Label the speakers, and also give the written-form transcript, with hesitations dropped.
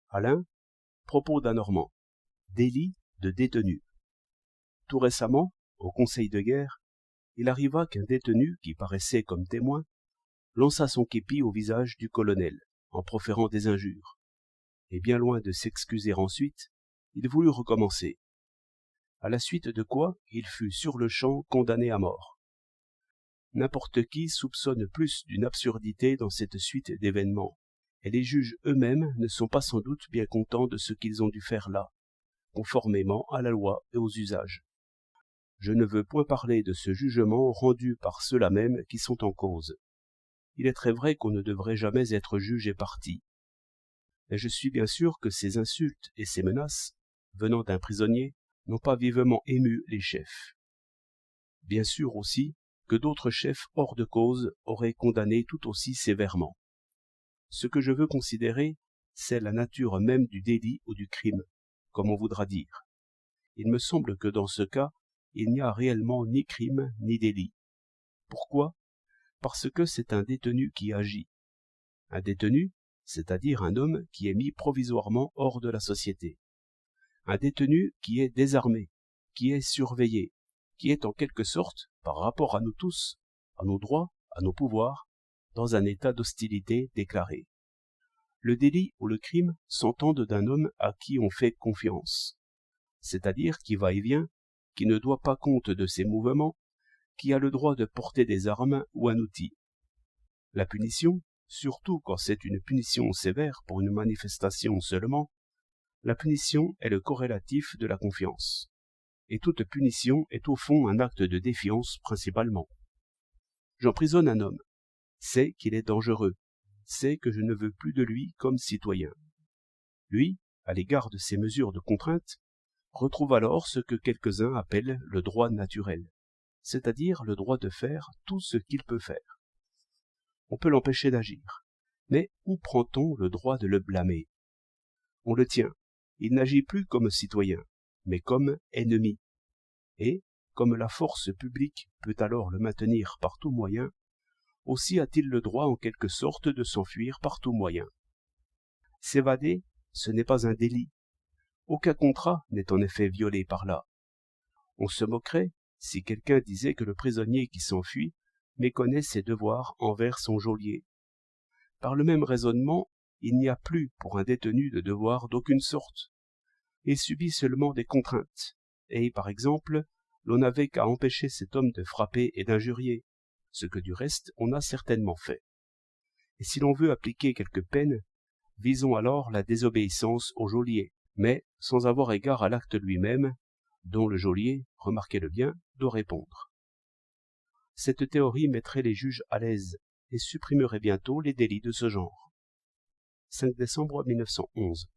Speaker 1: Alain, propos d'un Normand. Délit de détenu. Tout récemment, au conseil de guerre, il arriva qu'un détenu qui paraissait comme témoin lança son képi au visage du colonel en proférant des injures. Et bien loin de s'excuser ensuite, il voulut recommencer. À la suite de quoi, il fut sur-le-champ condamné à mort. N'importe qui soupçonne plus d'une absurdité dans cette suite d'événements, et les juges eux-mêmes ne sont pas sans doute bien contents de ce qu'ils ont dû faire là, conformément à la loi et aux usages. Je ne veux point parler de ce jugement rendu par ceux-là même qui sont en cause. Il est très vrai qu'on ne devrait jamais être juge et partie. Mais je suis bien sûr que ces insultes et ces menaces, venant d'un prisonnier, n'ont pas vivement ému les chefs. Bien sûr aussi que d'autres chefs hors de cause auraient condamné tout aussi sévèrement. Ce que je veux considérer, c'est la nature même du délit ou du crime, comme on voudra dire. Il me semble que dans ce cas, il n'y a réellement ni crime ni délit. Pourquoi ? Parce que c'est un détenu qui agit. Un détenu, c'est-à-dire un homme qui est mis provisoirement hors de la société. Un détenu qui est désarmé, qui est surveillé, qui est en quelque sorte, par rapport à nous tous, à nos droits, à nos pouvoirs, dans un état d'hostilité déclaré. Le délit ou le crime s'entendent d'un homme à qui on fait confiance, c'est-à-dire qui va et vient, qui ne doit pas compte de ses mouvements, qui a le droit de porter des armes ou un outil. La punition, surtout quand c'est une punition sévère pour une manifestation seulement, la punition est le corrélatif de la confiance. Et toute punition est au fond un acte de défiance principalement. J'emprisonne un homme, c'est qu'il est dangereux, c'est que je ne veux plus de lui comme citoyen. Lui, à l'égard de ces mesures de contrainte, retrouve alors ce que quelques-uns appellent le droit naturel, c'est-à-dire le droit de faire tout ce qu'il peut faire. On peut l'empêcher d'agir, mais où prend-on le droit de le blâmer ? On le tient, il n'agit plus comme citoyen, mais comme ennemi. Et, comme la force publique peut alors le maintenir par tout moyen, aussi a-t-il le droit en quelque sorte de s'enfuir par tout moyen. S'évader, ce n'est pas un délit. Aucun contrat n'est en effet violé par là. On se moquerait si quelqu'un disait que le prisonnier qui s'enfuit méconnaît ses devoirs envers son geôlier. Par le même raisonnement, il n'y a plus pour un détenu de devoirs d'aucune sorte. Il subit seulement des contraintes, et, par exemple, l'on n'avait qu'à empêcher cet homme de frapper et d'injurier, ce que du reste on a certainement fait. Et si l'on veut appliquer quelques peines, visons alors la désobéissance au geôlier, mais sans avoir égard à l'acte lui-même, dont le geôlier, remarquez-le bien, doit répondre. Cette théorie mettrait les juges à l'aise et supprimerait bientôt les délits de ce genre. 5 décembre 1911.